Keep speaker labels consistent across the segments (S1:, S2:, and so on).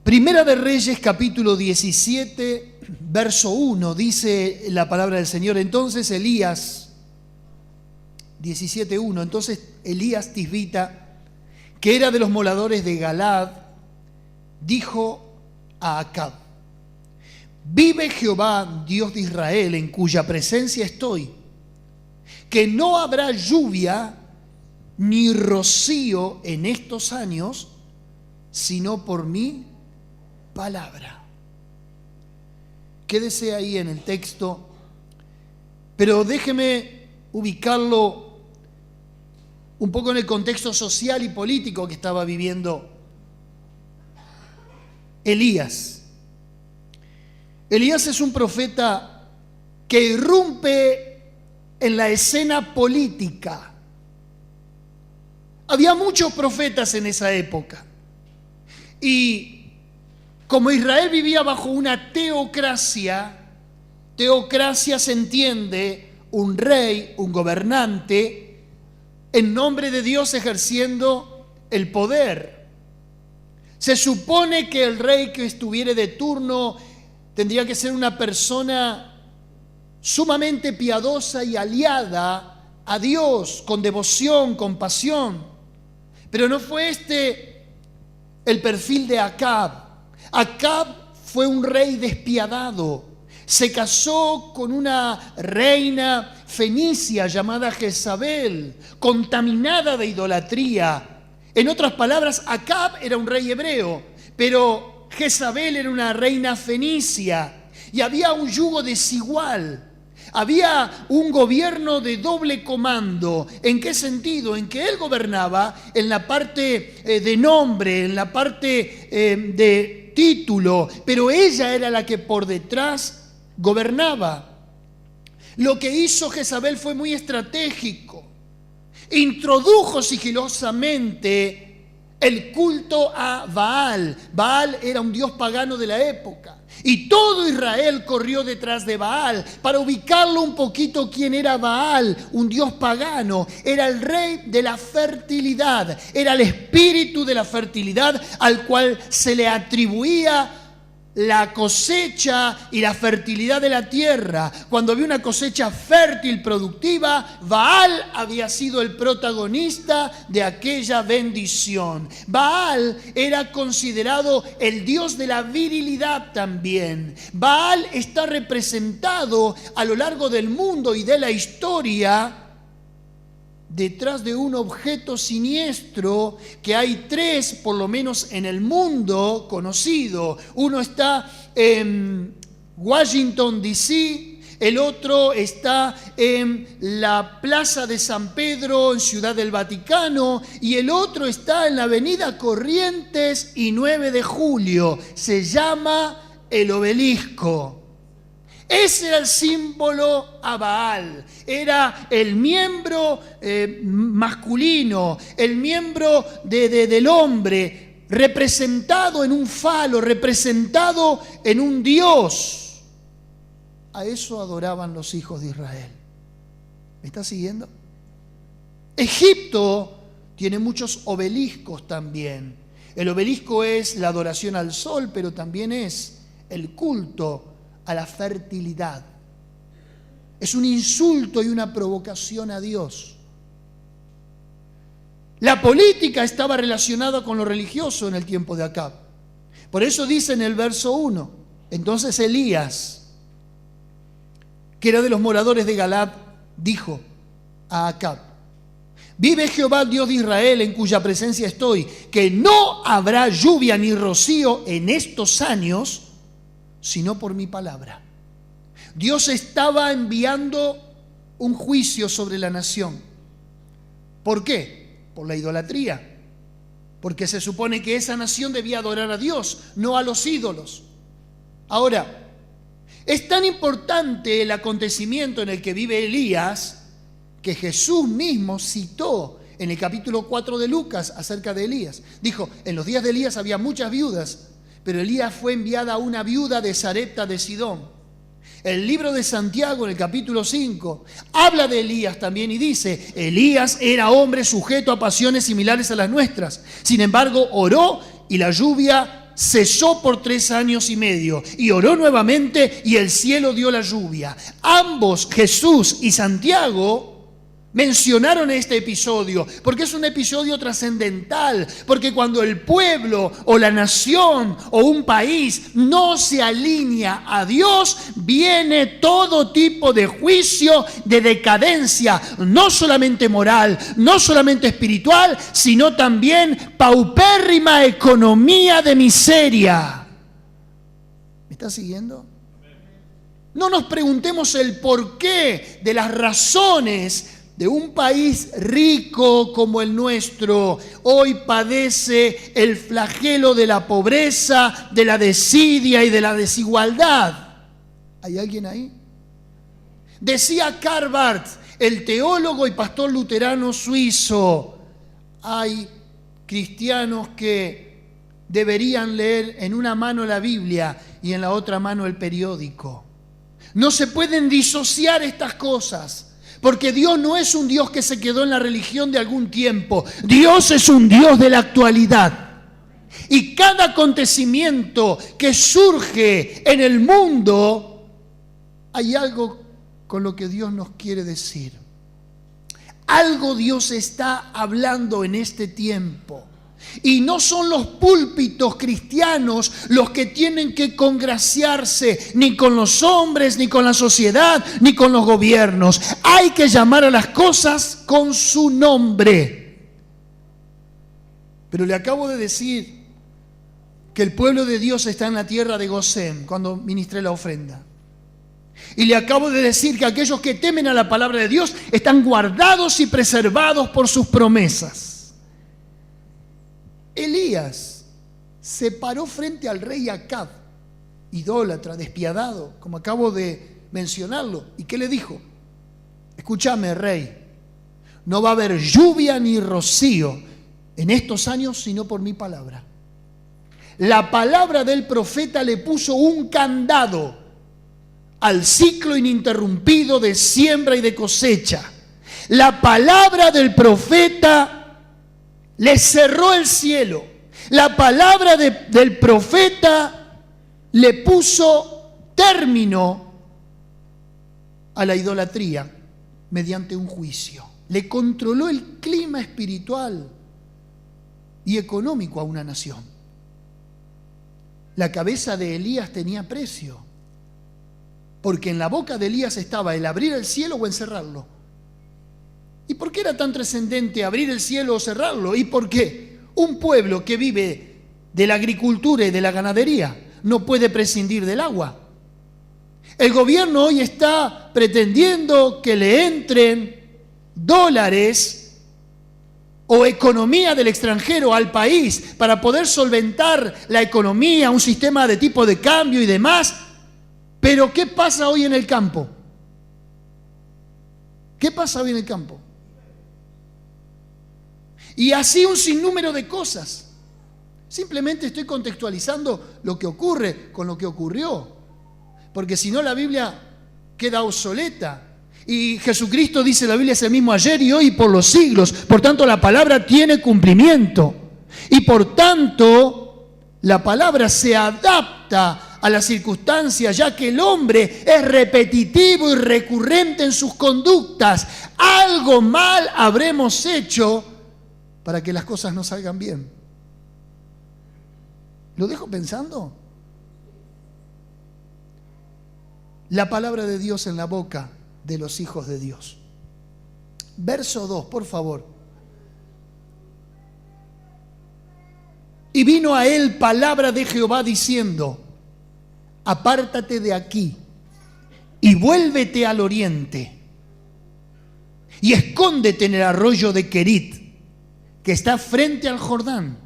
S1: Primera de Reyes, capítulo 17, verso 1, dice la palabra del Señor. Entonces Elías, 17:1, entonces Elías Tisbita, que era de los moradores de Galaad, dijo a Acab: vive Jehová, Dios de Israel, en cuya presencia estoy, que no habrá lluvia ni rocío en estos años, sino por mi palabra. Quédese ahí en el texto, pero déjeme ubicarlo un poco en el contexto social y político que estaba viviendo Elías. Elías es un profeta que irrumpe en la escena política. Había muchos profetas en esa época. Y como Israel vivía bajo una teocracia se entiende un rey, un gobernante, en nombre de Dios ejerciendo el poder. Se supone que el rey que estuviera de turno tendría que ser una persona sumamente piadosa y aliada a Dios, con devoción, con pasión. Pero no fue este el perfil de Acab. Acab fue un rey despiadado. Se casó con una reina fenicia llamada Jezabel, contaminada de idolatría. En otras palabras, Acab era un rey hebreo, pero Jezabel era una reina fenicia. Y había un yugo desigual. Había un gobierno de doble comando. ¿En qué sentido? En que él gobernaba en la parte de nombre, en la parte de título, pero ella era la que por detrás gobernaba. Lo que hizo Jezabel fue muy estratégico. Introdujo sigilosamente el culto a Baal. Baal era un dios pagano de la época. Y todo Israel corrió detrás de Baal. Para ubicarlo un poquito, ¿quién era Baal? Un dios pagano. Era el rey de la fertilidad. Era el espíritu de la fertilidad al cual se le atribuía la cosecha y la fertilidad de la tierra. Cuando había una cosecha fértil, productiva, Baal había sido el protagonista de aquella bendición. Baal era considerado el dios de la virilidad también. Baal está representado a lo largo del mundo y de la historia detrás de un objeto siniestro, que hay tres por lo menos en el mundo conocido. Uno está en Washington, D.C., el otro está en la Plaza de San Pedro, en Ciudad del Vaticano, y el otro está en la Avenida Corrientes y 9 de Julio. Se llama el Obelisco. Ese era el símbolo a Baal. Era el miembro masculino, el miembro del hombre, representado en un falo, representado en un dios. A eso adoraban los hijos de Israel. ¿Me está siguiendo? Egipto tiene muchos obeliscos también. El obelisco es la adoración al sol, pero también es el culto a la fertilidad. Es un insulto y una provocación a Dios. La política estaba relacionada con lo religioso en el tiempo de Acab. Por eso dice en el verso 1, entonces Elías, que era de los moradores de Galaad, dijo a Acab: vive Jehová, Dios de Israel, en cuya presencia estoy, que no habrá lluvia ni rocío en estos años, sino por mi palabra. Dios estaba enviando un juicio sobre la nación. ¿Por qué? Por la idolatría. Porque se supone que esa nación debía adorar a Dios, no a los ídolos. Ahora, es tan importante el acontecimiento en el que vive Elías, que Jesús mismo citó en el capítulo 4 de Lucas acerca de Elías. Dijo, en los días de Elías había muchas viudas, pero Elías fue enviada a una viuda de Sarepta de Sidón. El libro de Santiago, en el capítulo 5, habla de Elías también y dice: Elías era hombre sujeto a pasiones similares a las nuestras. Sin embargo, oró y la lluvia cesó por 3 años y medio y oró nuevamente y el cielo dio la lluvia. Ambos, Jesús y Santiago, mencionaron este episodio porque es un episodio trascendental, porque cuando el pueblo o la nación o un país no se alinea a Dios, viene todo tipo de juicio, de decadencia, no solamente moral, no solamente espiritual, sino también paupérrima economía de miseria. ¿Me está siguiendo? No nos preguntemos el porqué de las razones de un país rico como el nuestro. Hoy padece el flagelo de la pobreza, de la desidia y de la desigualdad. ¿Hay alguien ahí? Decía Karl Barth, el teólogo y pastor luterano suizo, hay cristianos que deberían leer en una mano la Biblia y en la otra mano el periódico. No se pueden disociar estas cosas. Porque Dios no es un Dios que se quedó en la religión de algún tiempo. Dios es un Dios de la actualidad. Y cada acontecimiento que surge en el mundo, hay algo con lo que Dios nos quiere decir. Algo Dios está hablando en este tiempo. Y no son los púlpitos cristianos los que tienen que congraciarse ni con los hombres, ni con la sociedad, ni con los gobiernos. Hay que llamar a las cosas con su nombre. Pero le acabo de decir que el pueblo de Dios está en la tierra de Gosén cuando ministré la ofrenda. Y le acabo de decir que aquellos que temen a la palabra de Dios están guardados y preservados por sus promesas. Elías se paró frente al rey Acab, idólatra, despiadado, como acabo de mencionarlo. ¿Y qué le dijo? Escúchame, rey, no va a haber lluvia ni rocío en estos años sino por mi palabra. La palabra del profeta le puso un candado al ciclo ininterrumpido de siembra y de cosecha. La palabra del profeta le cerró el cielo. La palabra del profeta le puso término a la idolatría mediante un juicio. Le controló el clima espiritual y económico a una nación. La cabeza de Elías tenía precio, porque en la boca de Elías estaba el abrir el cielo o encerrarlo. ¿Y por qué era tan trascendente abrir el cielo o cerrarlo? ¿Y por qué? Un pueblo que vive de la agricultura y de la ganadería no puede prescindir del agua. El gobierno hoy está pretendiendo que le entren dólares o economía del extranjero al país para poder solventar la economía, un sistema de tipo de cambio y demás. Pero ¿qué pasa hoy en el campo? ¿Qué pasa hoy en el campo? Y así un sinnúmero de cosas. Simplemente estoy contextualizando lo que ocurre con lo que ocurrió. Porque si no la Biblia queda obsoleta. Y Jesucristo dice, la Biblia es el mismo ayer y hoy y por los siglos. Por tanto la palabra tiene cumplimiento. Y por tanto la palabra se adapta a las circunstancias, ya que el hombre es repetitivo y recurrente en sus conductas. Algo mal habremos hecho para que las cosas no salgan bien. ¿Lo dejo pensando? La palabra de Dios en la boca de los hijos de Dios. Verso 2, por favor. Y vino a él palabra de Jehová diciendo: apártate de aquí y vuélvete al oriente y escóndete en el arroyo de Querit, que está frente al Jordán.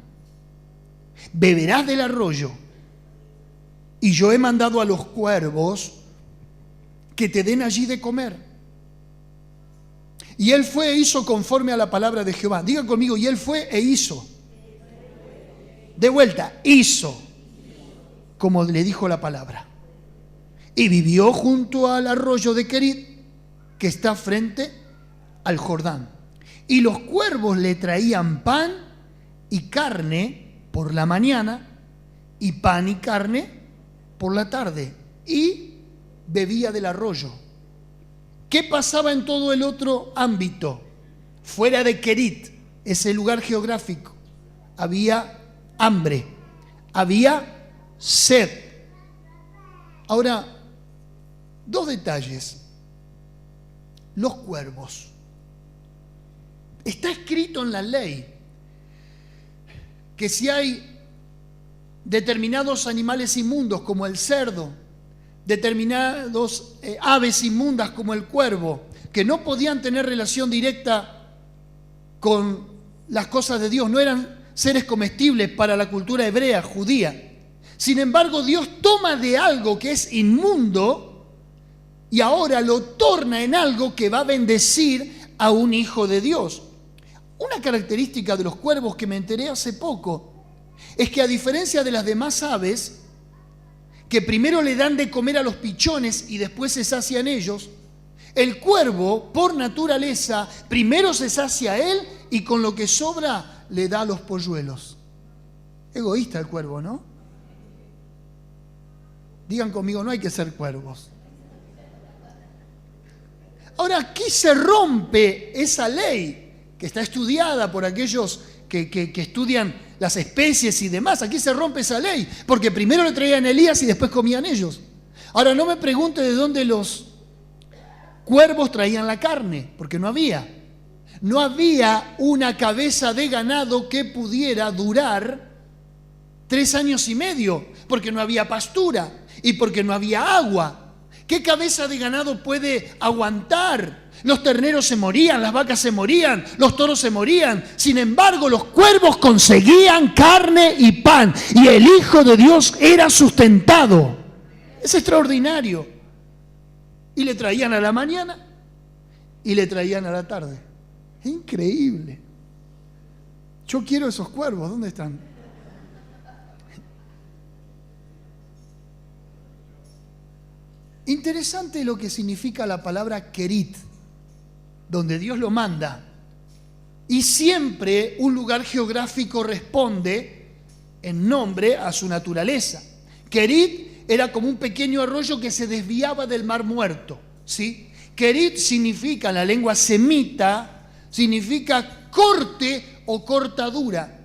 S1: Beberás del arroyo, y yo he mandado a los cuervos que te den allí de comer. Y él fue e hizo conforme a la palabra de Jehová. Diga conmigo, y él fue e hizo. De vuelta, hizo como le dijo la palabra. Y vivió junto al arroyo de Querit, que está frente al Jordán. Y los cuervos le traían pan y carne por la mañana, y pan y carne por la tarde, y bebía del arroyo. ¿Qué pasaba en todo el otro ámbito? Fuera de Kerit, ese lugar geográfico, había hambre, había sed. Ahora, dos detalles. Los cuervos. Está escrito en la ley que si hay determinados animales inmundos como el cerdo, determinados aves inmundas como el cuervo, que no podían tener relación directa con las cosas de Dios, no eran seres comestibles para la cultura hebrea, judía. Sin embargo, Dios toma de algo que es inmundo y ahora lo torna en algo que va a bendecir a un hijo de Dios. Una característica de los cuervos que me enteré hace poco es que, a diferencia de las demás aves, que primero le dan de comer a los pichones y después se sacian ellos, el cuervo, por naturaleza, primero se sacia él y con lo que sobra le da a los polluelos. Egoísta el cuervo, ¿no? Digan conmigo, no hay que ser cuervos. Ahora, aquí se rompe esa ley que está estudiada por aquellos que estudian las especies y demás. Aquí se rompe esa ley, porque primero le traían a Elías y después comían ellos. Ahora, no me pregunte de dónde los cuervos traían la carne, porque no había. No había una cabeza de ganado que pudiera durar 3 años y medio, porque no había pastura y porque no había agua. ¿Qué cabeza de ganado puede aguantar? Los terneros se morían, las vacas se morían, los toros se morían. Sin embargo, los cuervos conseguían carne y pan, y el Hijo de Dios era sustentado. Es extraordinario. Y le traían a la mañana y le traían a la tarde. Es increíble. Yo quiero esos cuervos. ¿Dónde están? Interesante lo que significa la palabra Kerit, donde Dios lo manda. Y siempre un lugar geográfico responde en nombre a su naturaleza. Kerit era como un pequeño arroyo que se desviaba del Mar Muerto, ¿sí? Kerit significa, en la lengua semita, significa corte o cortadura.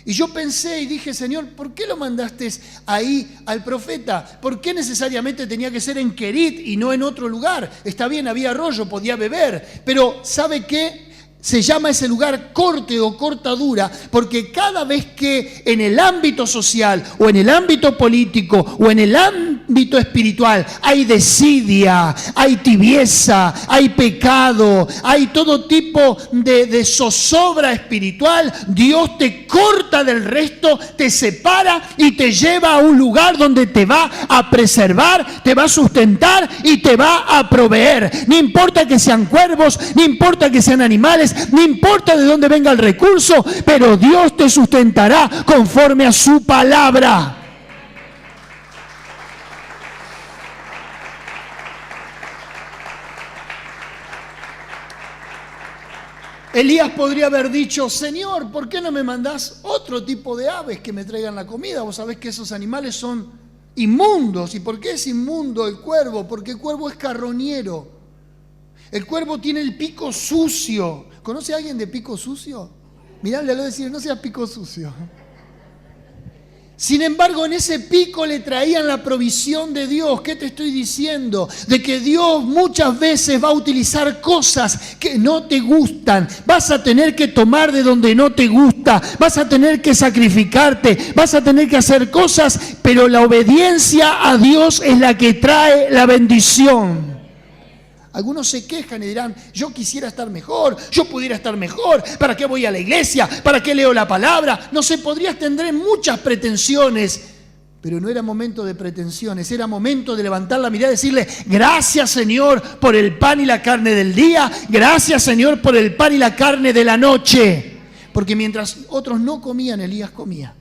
S1: Y yo pensé y dije, Señor, ¿por qué lo mandaste ahí al profeta? ¿Por qué necesariamente tenía que ser en Kerit y no en otro lugar? Está bien, había arroyo, podía beber, pero ¿sabe qué? Se llama ese lugar corte o cortadura porque cada vez que en el ámbito social o en el ámbito político o en el ámbito espiritual hay desidia, hay tibieza, hay pecado, hay todo tipo de zozobra espiritual, Dios te corta del resto, te separa y te lleva a un lugar donde te va a preservar, te va a sustentar y te va a proveer. No importa que sean cuervos, no importa que sean animales, no importa de dónde venga el recurso, pero Dios te sustentará conforme a su palabra. Elías podría haber dicho, Señor, ¿por qué no me mandás otro tipo de aves que me traigan la comida? Vos sabés que esos animales son inmundos. ¿Y por qué es inmundo el cuervo? Porque el cuervo es carroñero. El cuervo tiene el pico sucio. ¿Conoce a alguien de pico sucio? Mirá, le voy a decir, no seas pico sucio. Sin embargo, en ese pico le traían la provisión de Dios. ¿Qué te estoy diciendo? De que Dios muchas veces va a utilizar cosas que no te gustan. Vas a tener que tomar de donde no te gusta. Vas a tener que sacrificarte. Vas a tener que hacer cosas, pero la obediencia a Dios es la que trae la bendición. Algunos se quejan y dirán, yo quisiera estar mejor, yo pudiera estar mejor, ¿para qué voy a la iglesia? ¿Para qué leo la palabra? No sé, podrías tener muchas pretensiones, pero no era momento de pretensiones, era momento de levantar la mirada y decirle, gracias Señor por el pan y la carne del día, gracias Señor por el pan y la carne de la noche. Porque mientras otros no comían, Elías comía.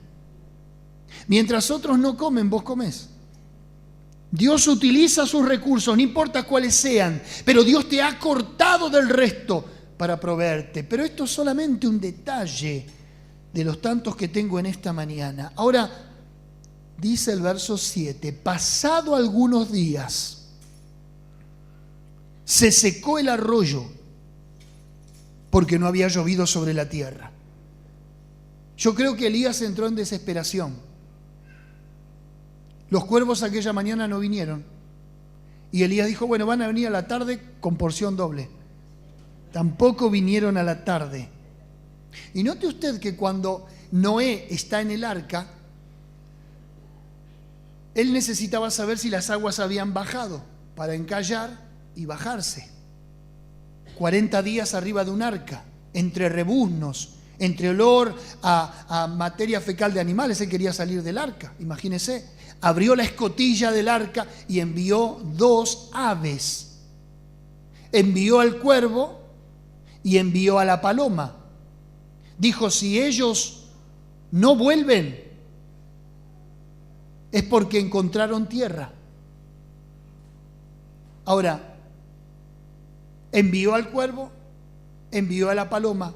S1: Mientras otros no comen, vos comés. Dios utiliza sus recursos, no importa cuáles sean, pero Dios te ha cortado del resto para proveerte. Pero esto es solamente un detalle de los tantos que tengo en esta mañana. Ahora, dice el verso 7, pasado algunos días, se secó el arroyo porque no había llovido sobre la tierra. Yo creo que Elías entró en desesperación. Los cuervos aquella mañana no vinieron. Y Elías dijo, bueno, van a venir a la tarde con porción doble. Tampoco vinieron a la tarde. Y note usted que cuando Noé está en el arca, él necesitaba saber si las aguas habían bajado para encallar y bajarse. 40 días arriba de un arca, entre rebuznos, entre olor a materia fecal de animales. Él quería salir del arca, imagínese. Abrió la escotilla del arca y envió 2 aves. Envió al cuervo y envió a la paloma. Dijo, si ellos no vuelven, es porque encontraron tierra. Ahora, envió al cuervo, envió a la paloma.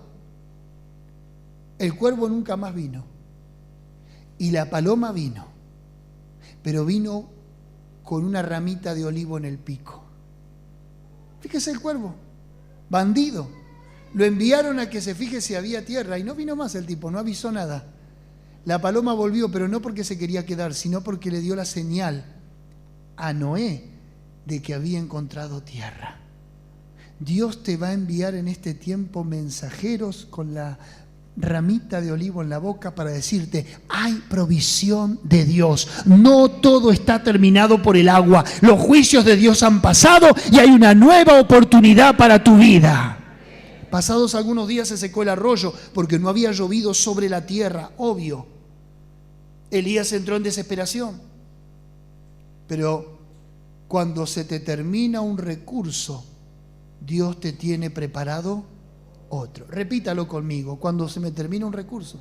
S1: El cuervo nunca más vino. Y la paloma vino. Pero vino con una ramita de olivo en el pico. Fíjese el cuervo, bandido. Lo enviaron a que se fije si había tierra y no vino más el tipo, no avisó nada. La paloma volvió, pero no porque se quería quedar, sino porque le dio la señal a Noé de que había encontrado tierra. Dios te va a enviar en este tiempo mensajeros con la ramita de olivo en la boca para decirte, hay provisión de Dios. No todo está terminado por el agua. Los juicios de Dios han pasado y hay una nueva oportunidad para tu vida. Pasados algunos días se secó el arroyo porque no había llovido sobre la tierra, obvio. Elías entró en desesperación. Pero cuando se te termina un recurso, Dios te tiene preparado otro. Repítalo conmigo, cuando se me termina un recurso,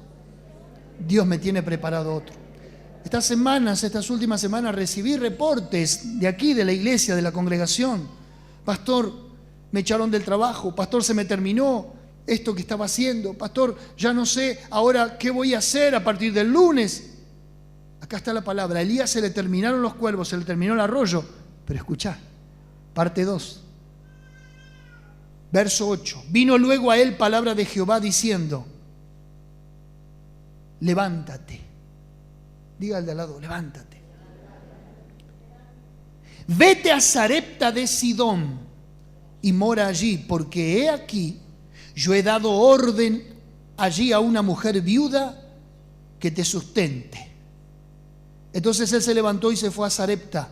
S1: Dios me tiene preparado otro. Estas últimas semanas recibí reportes de aquí, de la iglesia, de la congregación. Pastor, me echaron del trabajo. Pastor, se me terminó esto que estaba haciendo. Pastor, ya no sé ahora qué voy a hacer a partir del lunes. Acá está la palabra. A Elías se le terminaron los cuervos, se le terminó el arroyo. Pero escuchá, parte 2. Verso 8. Vino luego a él palabra de Jehová diciendo, levántate. Diga al de al lado, levántate. Vete a Sarepta de Sidón y mora allí, porque he aquí, yo he dado orden allí a una mujer viuda que te sustente. Entonces él se levantó y se fue a Sarepta.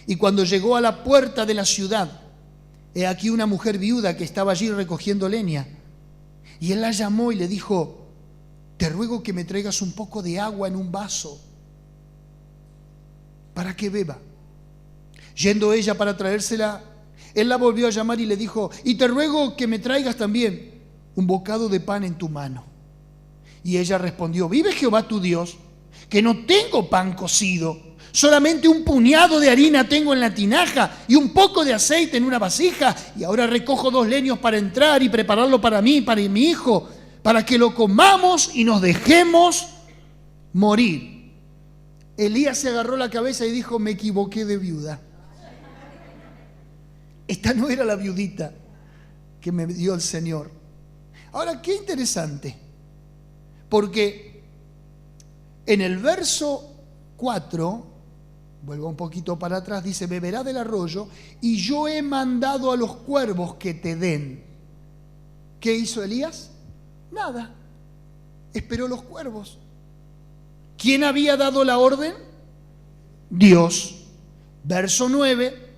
S1: Y cuando llegó a la puerta de la ciudad, he aquí una mujer viuda que estaba allí recogiendo leña. Y él la llamó y le dijo, te ruego que me traigas un poco de agua en un vaso para que beba. Yendo ella para traérsela, él la volvió a llamar y le dijo, y te ruego que me traigas también un bocado de pan en tu mano. Y ella respondió, vive Jehová tu Dios, que no tengo pan cocido, solamente un puñado de harina tengo en la tinaja y un poco de aceite en una vasija. Y ahora recojo 2 leños para entrar y prepararlo para mí y para mi hijo, para que lo comamos y nos dejemos morir. Elías se agarró la cabeza y dijo, me equivoqué de viuda. Esta no era la viudita que me dio el Señor. Ahora, qué interesante, porque en el verso 4, vuelvo un poquito para atrás, dice, beberá del arroyo y yo he mandado a los cuervos que te den. ¿Qué hizo Elías? Nada. Esperó los cuervos. ¿Quién había dado la orden? Dios. Verso 9,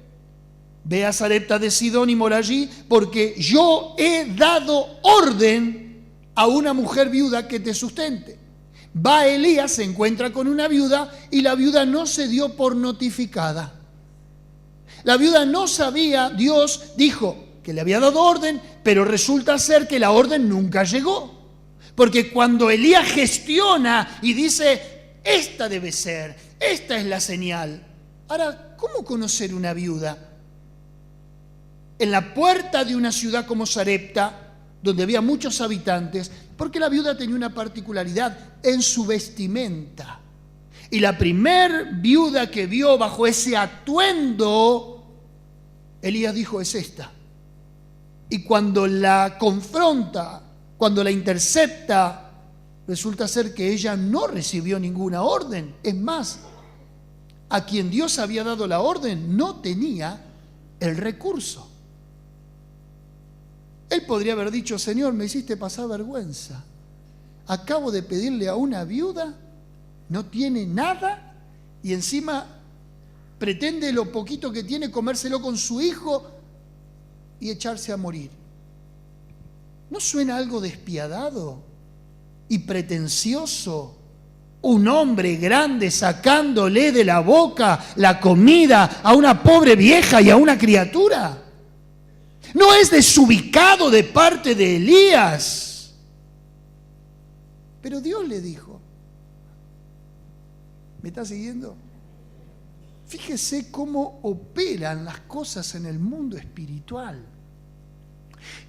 S1: ve a Sarepta de Sidón y mora allí, porque yo he dado orden a una mujer viuda que te sustente. Va Elías, se encuentra con una viuda y la viuda no se dio por notificada. La viuda no sabía, Dios dijo que le había dado orden, pero resulta ser que la orden nunca llegó. Porque cuando Elías gestiona y dice, esta debe ser, esta es la señal. Ahora, ¿cómo conocer una viuda? En la puerta de una ciudad como Sarepta, donde había muchos habitantes, porque la viuda tenía una particularidad en su vestimenta. Y la primer viuda que vio bajo ese atuendo, Elías dijo, es esta. Y cuando la confronta, cuando la intercepta, resulta ser que ella no recibió ninguna orden. Es más, a quien Dios había dado la orden no tenía el recurso. Él podría haber dicho, Señor, me hiciste pasar vergüenza. Acabo de pedirle a una viuda, no tiene nada y encima pretende lo poquito que tiene comérselo con su hijo y echarse a morir. ¿No suena algo despiadado y pretencioso? Un hombre grande sacándole de la boca la comida a una pobre vieja y a una criatura. No es desubicado de parte de Elías. Pero Dios le dijo, ¿me está siguiendo? Fíjese cómo operan las cosas en el mundo espiritual.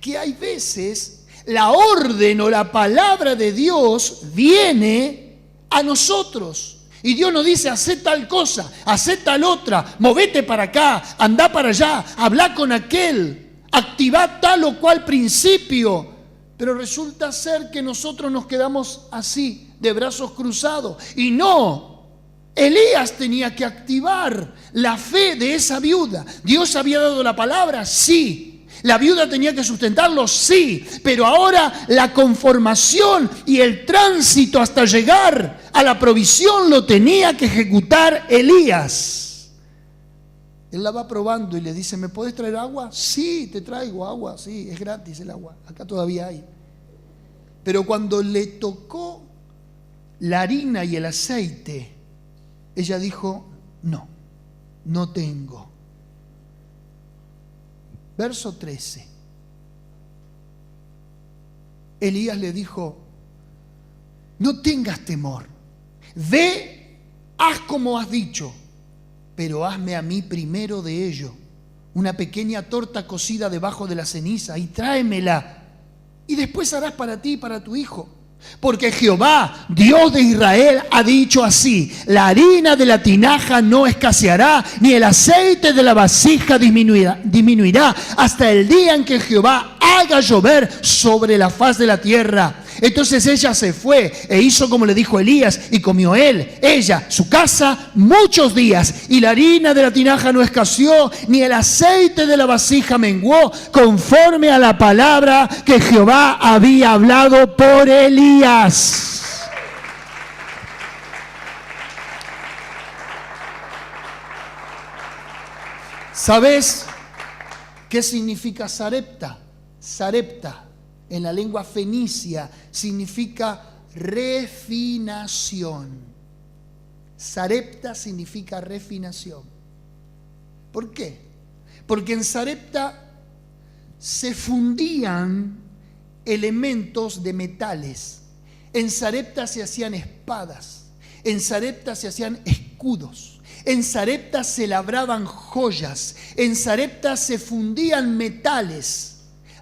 S1: Que hay veces la orden o la palabra de Dios viene a nosotros. Y Dios nos dice, hacé tal cosa, hacé tal otra, movete para acá, andá para allá, habla con aquel, activá tal o cual principio. Pero resulta ser que nosotros nos quedamos así, de brazos cruzados. Y no, Elías tenía que activar la fe de esa viuda. ¿Dios había dado la palabra? Sí. ¿La viuda tenía que sustentarlo? Sí. Pero ahora la conformación y el tránsito hasta llegar a la provisión lo tenía que ejecutar Elías. Él la va probando y le dice, ¿me puedes traer agua? Sí, te traigo agua, sí, es gratis el agua, acá todavía hay. Pero cuando le tocó la harina y el aceite, ella dijo, no tengo. Verso 13. Elías le dijo, no tengas temor, ve, haz como has dicho, pero hazme a mí primero de ello una pequeña torta cocida debajo de la ceniza y tráemela, y después harás para ti y para tu hijo. Porque Jehová, Dios de Israel, ha dicho así, la harina de la tinaja no escaseará, ni el aceite de la vasija disminuirá, hasta el día en que Jehová haga llover sobre la faz de la tierra. Entonces ella se fue e hizo como le dijo Elías, y comió él, ella, su casa, muchos días. Y la harina de la tinaja no escaseó, ni el aceite de la vasija menguó, conforme a la palabra que Jehová había hablado por Elías. ¿Sabes qué significa Sarepta? Sarepta, en la lengua fenicia, significa refinación. Sarepta significa refinación. ¿Por qué? Porque en Sarepta se fundían elementos de metales. En Sarepta se hacían espadas. En Sarepta se hacían escudos. En Sarepta se labraban joyas. En Sarepta se fundían metales.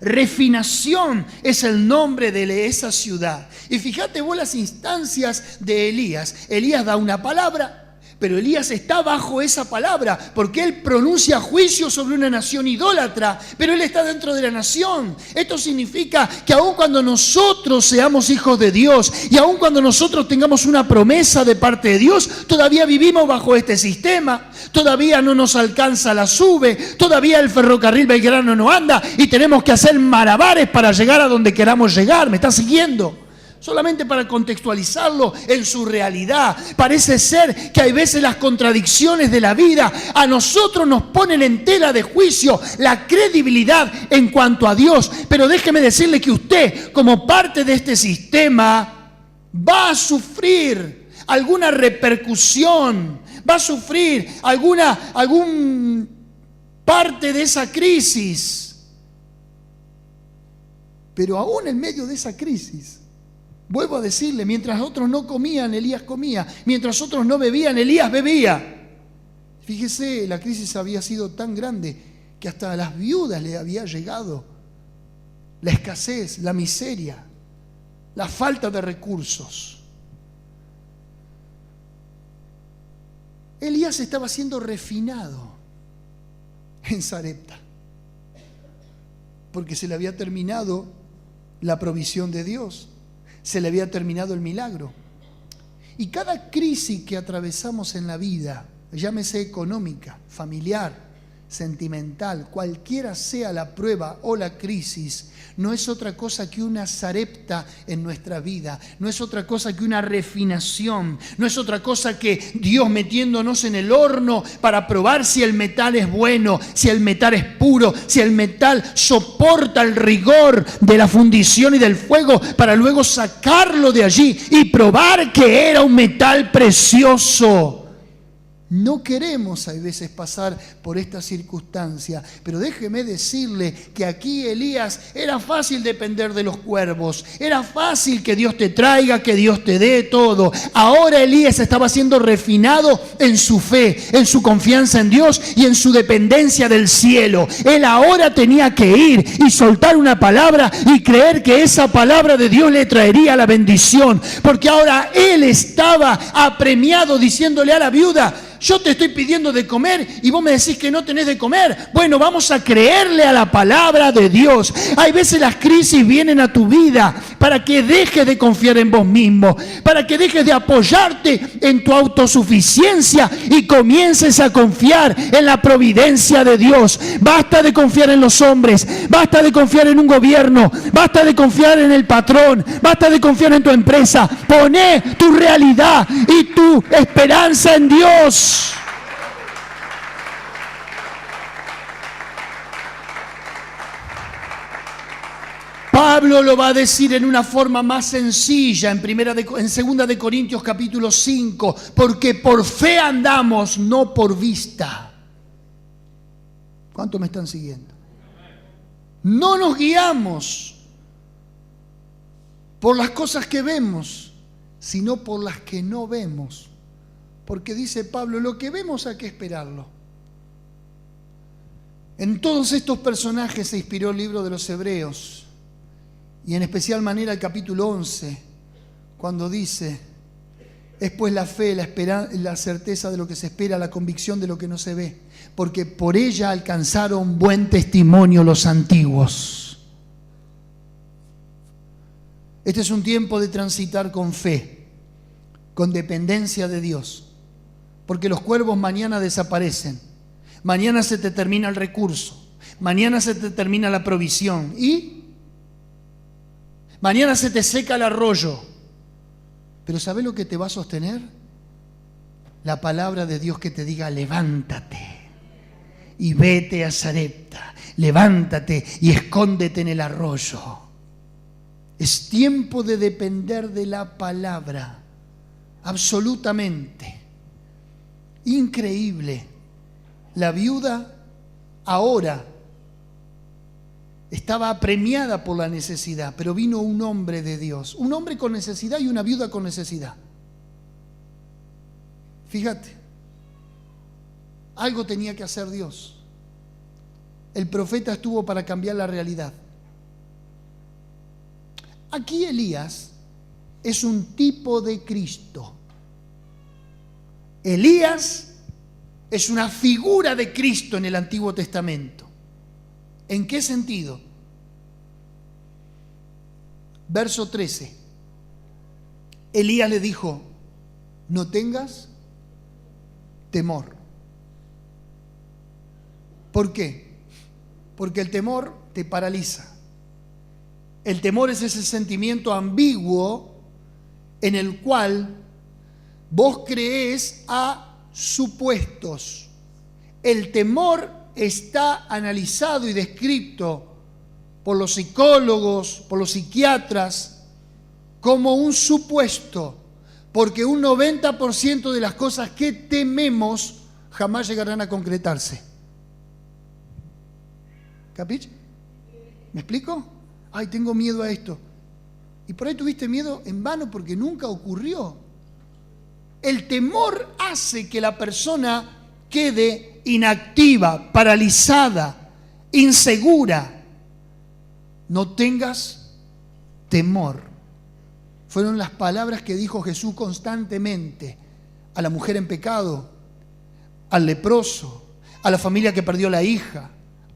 S1: Refinación es el nombre de esa ciudad. Y fíjate vos las instancias de Elías. Elías da una palabra, pero Elías está bajo esa palabra, porque él pronuncia juicio sobre una nación idólatra, pero él está dentro de la nación. Esto significa que aun cuando nosotros seamos hijos de Dios, y aun cuando nosotros tengamos una promesa de parte de Dios, todavía vivimos bajo este sistema, todavía no nos alcanza la SUBE, todavía el ferrocarril Belgrano no anda, y tenemos que hacer malabares para llegar a donde queramos llegar. ¿Me está siguiendo? Solamente para contextualizarlo en su realidad. Parece ser que hay veces las contradicciones de la vida a nosotros nos ponen en tela de juicio la credibilidad en cuanto a Dios. Pero déjeme decirle que usted, como parte de este sistema, va a sufrir alguna repercusión, va a sufrir algún parte de esa crisis. Pero aún en medio de esa crisis, vuelvo a decirle, mientras otros no comían, Elías comía. Mientras otros no bebían, Elías bebía. Fíjese, la crisis había sido tan grande que hasta a las viudas le había llegado la escasez, la miseria, la falta de recursos. Elías estaba siendo refinado en Sarepta, porque se le había terminado la provisión de Dios, se le había terminado el milagro. Y cada crisis que atravesamos en la vida, llámese económica, familiar, sentimental, cualquiera sea la prueba o la crisis, no es otra cosa que una Sarepta en nuestra vida, no es otra cosa que una refinación, no es otra cosa que Dios metiéndonos en el horno para probar si el metal es bueno, si el metal es puro, si el metal soporta el rigor de la fundición y del fuego, para luego sacarlo de allí y probar que era un metal precioso. No queremos a veces pasar por esta circunstancia, pero déjeme decirle que aquí Elías era fácil depender de los cuervos, era fácil que Dios te traiga, que Dios te dé todo. Ahora Elías estaba siendo refinado en su fe, en su confianza en Dios y en su dependencia del cielo. Él ahora tenía que ir y soltar una palabra y creer que esa palabra de Dios le traería la bendición, porque ahora él estaba apremiado diciéndole a la viuda: yo te estoy pidiendo de comer y vos me decís que no tenés de comer. Bueno, vamos a creerle a la palabra de Dios. Hay veces las crisis vienen a tu vida para que dejes de confiar en vos mismo, para que dejes de apoyarte en tu autosuficiencia y comiences a confiar en la providencia de Dios. Basta de confiar en los hombres, basta de confiar en un gobierno, basta de confiar en el patrón, basta de confiar en tu empresa. Poné tu realidad y tu esperanza en Dios. Pablo lo va a decir en una forma más sencilla en 2 de Corintios capítulo 5, porque por fe andamos, no por vista. ¿Cuántos me están siguiendo? No nos guiamos por las cosas que vemos, sino por las que no vemos. Porque dice Pablo, lo que vemos hay que esperarlo. En todos estos personajes se inspiró el libro de los Hebreos, y en especial manera el capítulo 11, cuando dice: es pues la fe, la certeza de lo que se espera, la convicción de lo que no se ve, porque por ella alcanzaron buen testimonio los antiguos. Este es un tiempo de transitar con fe, con dependencia de Dios. Porque los cuervos mañana desaparecen, mañana se te termina el recurso, mañana se te termina la provisión y mañana se te seca el arroyo. Pero ¿sabes lo que te va a sostener? La palabra de Dios que te diga: levántate y vete a Sarepta, levántate y escóndete en el arroyo. Es tiempo de depender de la palabra, absolutamente. Increíble. La viuda ahora estaba apremiada por la necesidad, pero vino un hombre de Dios, un hombre con necesidad y una viuda con necesidad. Fíjate, algo tenía que hacer Dios. El profeta estuvo para cambiar la realidad. Aquí Elías es un tipo de Cristo. Elías es una figura de Cristo en el Antiguo Testamento. ¿En qué sentido? Verso 13. Elías le dijo: no tengas temor. ¿Por qué? Porque el temor te paraliza. El temor es ese sentimiento ambiguo en el cual vos creés a supuestos. El temor está analizado y descrito por los psicólogos, por los psiquiatras, como un supuesto, porque un 90% de las cosas que tememos jamás llegarán a concretarse. ¿Capiche? ¿Me explico? Ay, tengo miedo a esto. Y por ahí tuviste miedo en vano porque nunca ocurrió. El temor hace que la persona quede inactiva, paralizada, insegura. No tengas temor. Fueron las palabras que dijo Jesús constantemente a la mujer en pecado al leproso, a la familia que perdió la hija,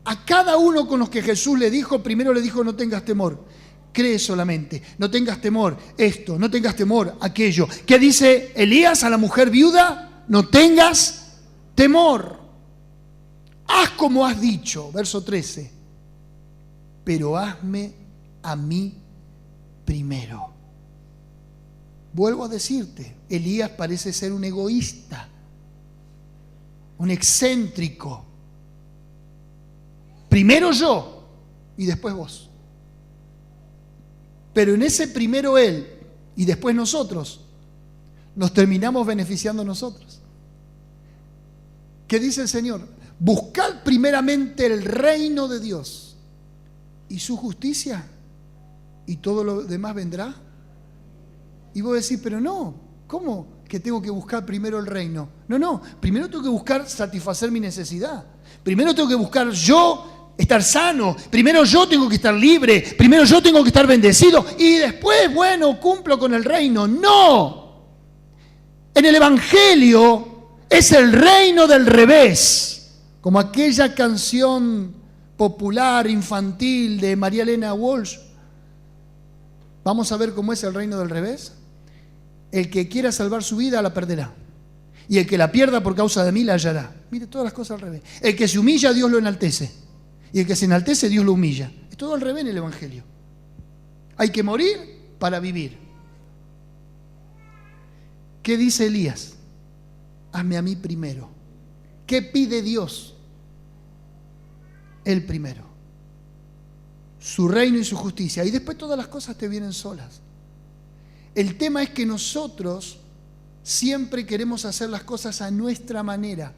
S1: a cada uno con los que Jesús le dijo, primero le dijo, no tengas temor, cree solamente, no tengas temor esto, no tengas temor aquello. ¿Qué dice Elías a la mujer viuda? No tengas temor. Haz como has dicho, verso 13, pero hazme a mí primero. Vuelvo a decirte, Elías parece ser un egoísta, un excéntrico. Primero yo y después vos. Pero en ese primero él y después nosotros, nos terminamos beneficiando nosotros. ¿Qué dice el Señor? Buscad primeramente el reino de Dios y su justicia, y todo lo demás vendrá. Y vos decís, pero no, ¿cómo que tengo que buscar primero el reino? No, primero tengo que buscar satisfacer mi necesidad. Primero tengo que buscar yo estar sano. Primero yo tengo que estar libre. Primero yo tengo que estar bendecido. Y después, bueno, cumplo con el reino. No. En el Evangelio es el reino del revés. Como aquella canción popular, infantil de María Elena Walsh. Vamos a ver cómo es el reino del revés. El que quiera salvar su vida la perderá. Y el que la pierda por causa de mí la hallará. Mire, todas las cosas al revés. El que se humilla, Dios lo enaltece. Y el que se enaltece, Dios lo humilla. Es todo al revés en el Evangelio. Hay que morir para vivir. ¿Qué dice Elías? Hazme a mí primero. ¿Qué pide Dios? Él primero. Su reino y su justicia. Y después todas las cosas te vienen solas. El tema es que nosotros siempre queremos hacer las cosas a nuestra manera.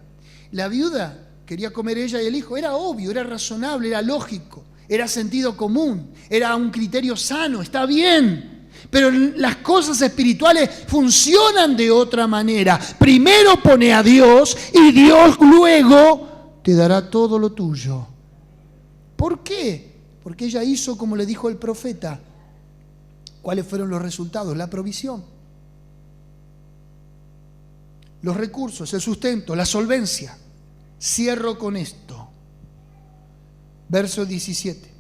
S1: La viuda quería comer ella y el hijo. Era obvio, era razonable, era lógico, era sentido común, era un criterio sano, está bien. Pero las cosas espirituales funcionan de otra manera. Primero pone a Dios y Dios luego te dará todo lo tuyo. ¿Por qué? Porque ella hizo como le dijo el profeta. ¿Cuáles fueron los resultados? La provisión, los recursos, el sustento, la solvencia. Cierro con esto. Verso 17.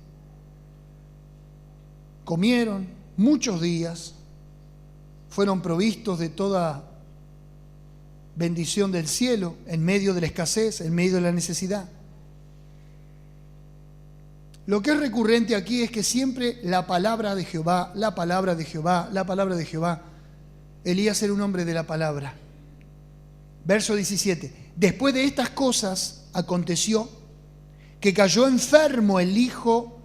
S1: Comieron muchos días, fueron provistos de toda bendición del cielo, en medio de la escasez, en medio de la necesidad. Lo que es recurrente aquí es que siempre la palabra de Jehová, la palabra de Jehová, la palabra de Jehová. Elías era un hombre de la palabra. Verso 17. Después de estas cosas aconteció que cayó enfermo el hijo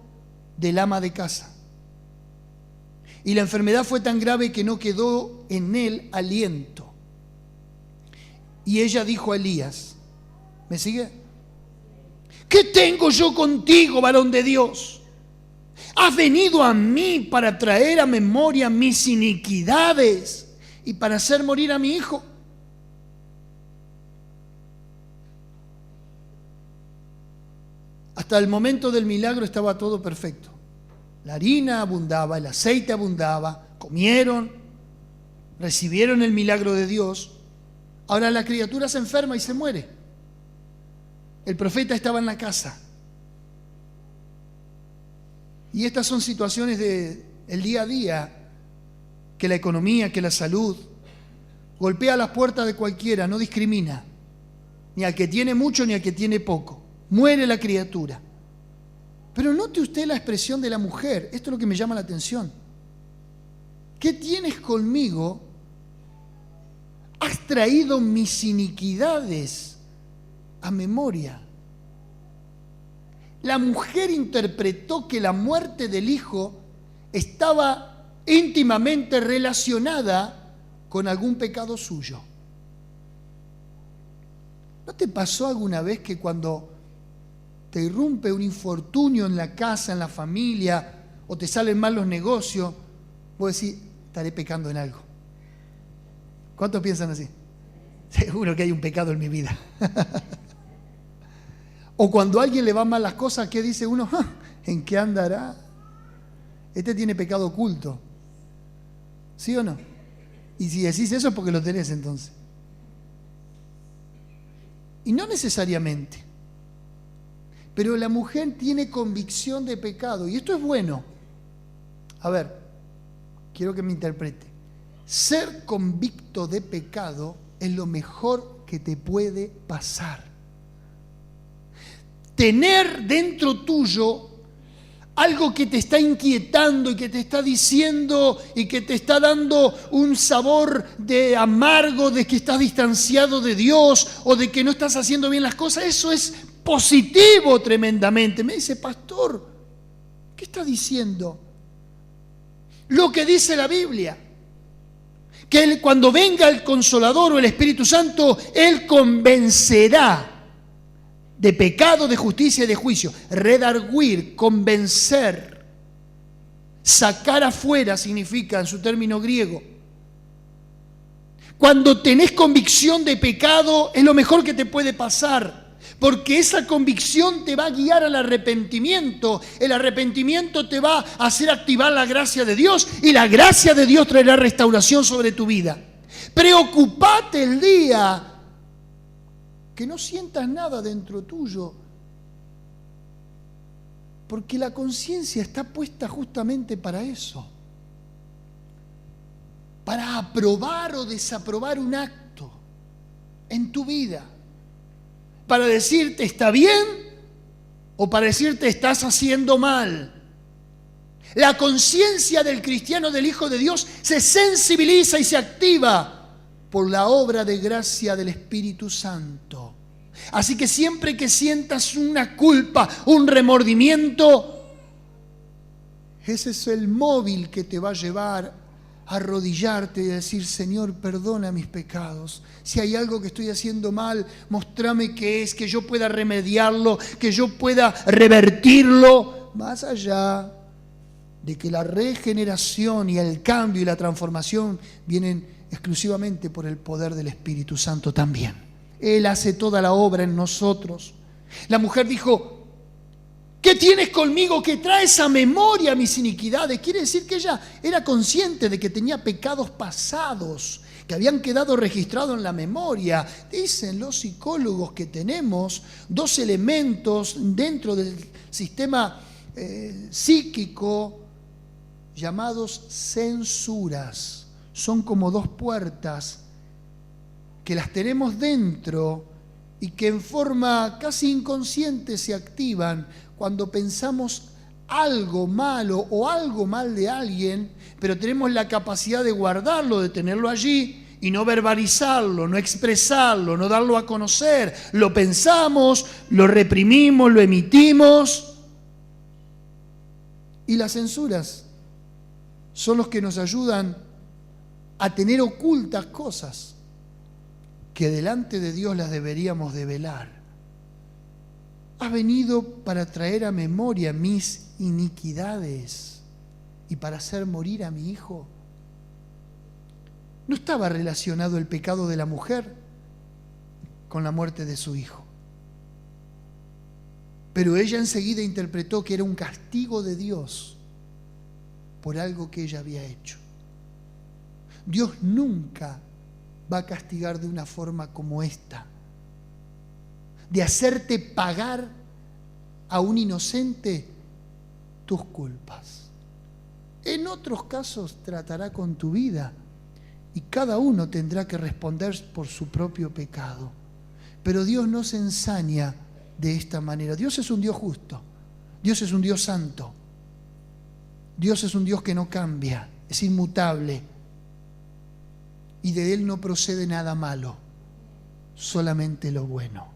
S1: del ama de casa. Y la enfermedad fue tan grave que no quedó en él aliento. Y ella dijo a Elías, ¿me sigue? ¿Qué tengo yo contigo, varón de Dios? Has venido a mí para traer a memoria mis iniquidades y para hacer morir a mi hijo. Hasta el momento del milagro estaba todo perfecto. La harina abundaba, el aceite abundaba, comieron, recibieron el milagro de Dios. Ahora la criatura se enferma y se muere. El profeta estaba en la casa. Y estas son situaciones del día a día, que la economía, que la salud, golpea las puertas de cualquiera, no discrimina, ni al que tiene mucho ni al que tiene poco. Muere la criatura. Pero note usted la expresión de la mujer, esto es lo que me llama la atención. ¿Qué tienes conmigo? Has traído mis iniquidades a memoria. La mujer interpretó que la muerte del hijo estaba íntimamente relacionada con algún pecado suyo. ¿No te pasó alguna vez que cuando te irrumpe un infortunio en la casa, en la familia, o te salen mal los negocios, vos decís, estaré pecando en algo? ¿Cuántos piensan así? Seguro que hay un pecado en mi vida. O cuando a alguien le van mal las cosas, ¿qué dice uno? ¿En qué andará? Este tiene pecado oculto. ¿Sí o no? Y si decís eso es porque lo tenés entonces. Y no necesariamente. Pero la mujer tiene convicción de pecado. Y esto es bueno. A ver, quiero que me interprete. Ser convicto de pecado es lo mejor que te puede pasar. Tener dentro tuyo algo que te está inquietando y que te está diciendo y que te está dando un sabor de amargo, de que estás distanciado de Dios o de que no estás haciendo bien las cosas, eso es positivo tremendamente. Me dice, pastor, ¿qué está diciendo? Lo que dice la Biblia. Que cuando venga el Consolador o el Espíritu Santo, Él convencerá de pecado, de justicia y de juicio. Redarguir, convencer, sacar afuera significa en su término griego. Cuando tenés convicción de pecado es lo mejor que te puede pasar, porque esa convicción te va a guiar al arrepentimiento. El arrepentimiento te va a hacer activar la gracia de Dios y la gracia de Dios traerá restauración sobre tu vida. Preocupate el día que no sientas nada dentro tuyo, porque la conciencia está puesta justamente para eso, para aprobar o desaprobar un acto en tu vida, para decirte está bien o para decirte estás haciendo mal. La conciencia del cristiano, del Hijo de Dios, se sensibiliza y se activa por la obra de gracia del Espíritu Santo. Así que siempre que sientas una culpa, un remordimiento, ese es el móvil que te va a llevar a arrodillarte y a decir, Señor, perdona mis pecados. Si hay algo que estoy haciendo mal, mostrame qué es, que yo pueda remediarlo, que yo pueda revertirlo, más allá de que la regeneración y el cambio y la transformación vienen exclusivamente por el poder del Espíritu Santo también. Él hace toda la obra en nosotros. La mujer dijo, ¿qué tienes conmigo que traes a memoria mis iniquidades? Quiere decir que ella era consciente de que tenía pecados pasados, que habían quedado registrados en la memoria. Dicen los psicólogos que tenemos dos elementos dentro del sistema psíquico llamados censuras. Son como dos puertas que las tenemos dentro y que en forma casi inconsciente se activan cuando pensamos algo malo o algo mal de alguien, pero tenemos la capacidad de guardarlo, de tenerlo allí y no verbalizarlo, no expresarlo, no darlo a conocer. Lo pensamos, lo reprimimos, lo emitimos. Y las censuras son los que nos ayudan a tener ocultas cosas que delante de Dios las deberíamos develar. Has venido para traer a memoria mis iniquidades y para hacer morir a mi hijo. No estaba relacionado el pecado de la mujer con la muerte de su hijo. Pero ella enseguida interpretó que era un castigo de Dios por algo que ella había hecho. Dios nunca va a castigar de una forma como esta, de hacerte pagar a un inocente tus culpas. En otros casos tratará con tu vida y cada uno tendrá que responder por su propio pecado. Pero Dios no se ensaña de esta manera. Dios es un Dios justo, Dios es un Dios santo, Dios es un Dios que no cambia, es inmutable. Y de Él no procede nada malo, solamente lo bueno.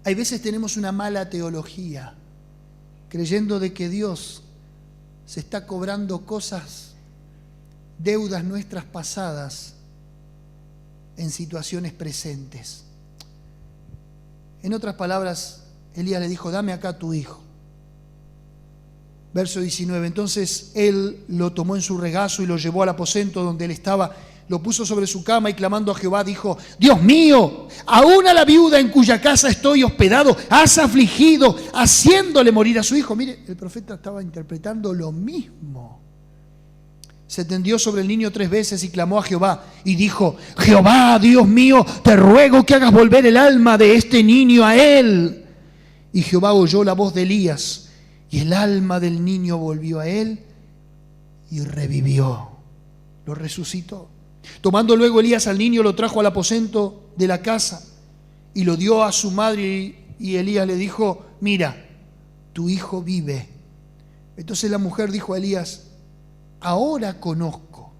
S1: Hay veces tenemos una mala teología, creyendo de que Dios se está cobrando cosas, deudas nuestras pasadas, en situaciones presentes. En otras palabras, Elías le dijo, dame acá a tu hijo. Verso 19, entonces él lo tomó en su regazo y lo llevó al aposento donde él estaba, lo puso sobre su cama y clamando a Jehová dijo, Dios mío, aún a la viuda en cuya casa estoy hospedado, has afligido, haciéndole morir a su hijo. Mire, el profeta estaba interpretando lo mismo Se tendió sobre el niño 3 veces y clamó a Jehová y dijo: Jehová, Dios mío, te ruego que hagas volver el alma de este niño a él. Y Jehová oyó la voz de Elías, y el alma del niño volvió a él y revivió. Lo resucitó. Tomando luego Elías al niño, lo trajo al aposento de la casa y lo dio a su madre, y Elías le dijo: mira, tu hijo vive. Entonces la mujer dijo a Elías: ahora conozco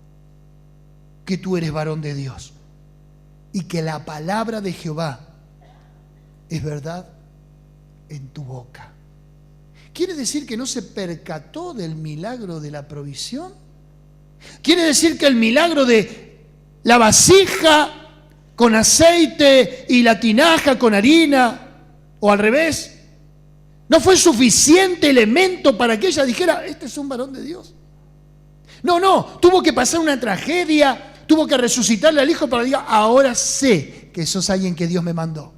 S1: que tú eres varón de Dios y que la palabra de Jehová es verdad en tu boca. ¿Quiere decir que no se percató del milagro de la provisión? ¿Quiere decir que el milagro de la vasija con aceite y la tinaja con harina, o al revés, no fue suficiente elemento para que ella dijera: este es un varón de Dios? No, tuvo que pasar una tragedia, tuvo que resucitarle al hijo para que diga: ahora sé que sos alguien que Dios me mandó.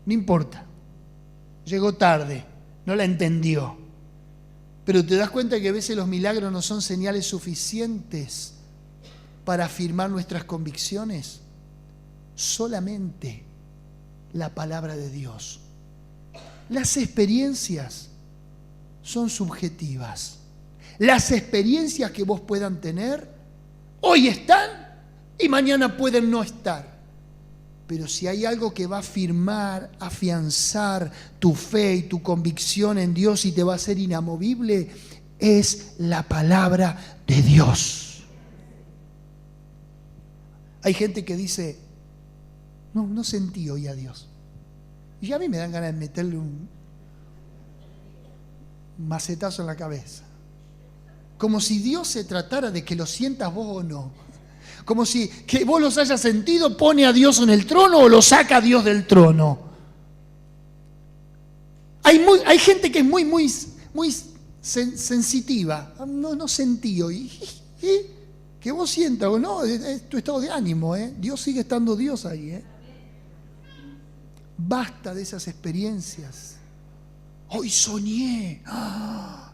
S1: No importa, llegó tarde, no la entendió. Pero te das cuenta que a veces los milagros no son señales suficientes para afirmar nuestras convicciones. Solamente la palabra de Dios. Las experiencias son subjetivas. Las experiencias que vos puedan tener hoy están y mañana pueden no estar. Pero si hay algo que va a afirmar, afianzar tu fe y tu convicción en Dios y te va a hacer inamovible, es la palabra de Dios. Hay gente que dice: no sentí hoy a Dios. Y a mí me dan ganas de meterle un macetazo en la cabeza. Como si Dios se tratara de que lo sientas vos o no. Como si que vos los hayas sentido pone a Dios en el trono o lo saca a Dios del trono. Hay gente que es muy sensitiva. No sentí hoy. Que vos sientas o no, es tu estado de ánimo. Dios sigue estando Dios ahí. Basta de esas experiencias. Hoy soñé.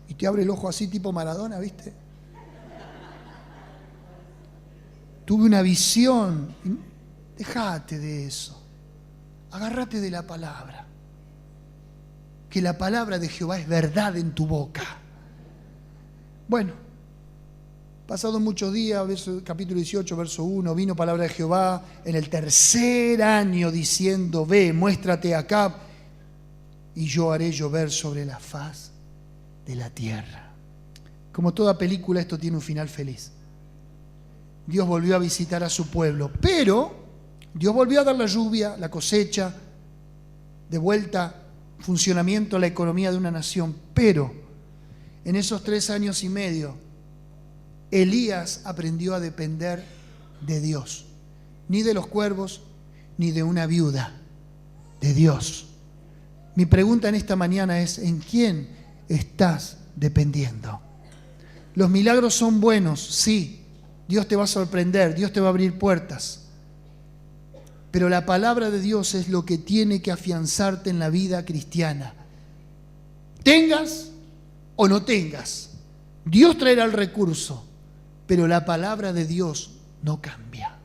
S1: Y te abre el ojo así tipo Maradona, ¿viste? Tuve una visión. Déjate de eso. Agárrate de la palabra. Que la palabra de Jehová es verdad en tu boca. Bueno, pasado muchos días, capítulo 18, verso 1, vino palabra de Jehová en el 3er año diciendo: ve, muéstrate acá y yo haré llover sobre la faz de la tierra. Como toda película, esto tiene un final feliz. Dios volvió a visitar a su pueblo, pero Dios volvió a dar la lluvia, la cosecha, de vuelta funcionamiento a la economía de una nación. Pero en esos 3 años y medio, Elías aprendió a depender de Dios, ni de los cuervos, ni de una viuda, de Dios. Mi pregunta en esta mañana es: ¿en quién estás dependiendo? Los milagros son buenos, sí. Dios te va a sorprender, Dios te va a abrir puertas. Pero la palabra de Dios es lo que tiene que afianzarte en la vida cristiana. Tengas o no tengas, Dios traerá el recurso, pero la palabra de Dios no cambia.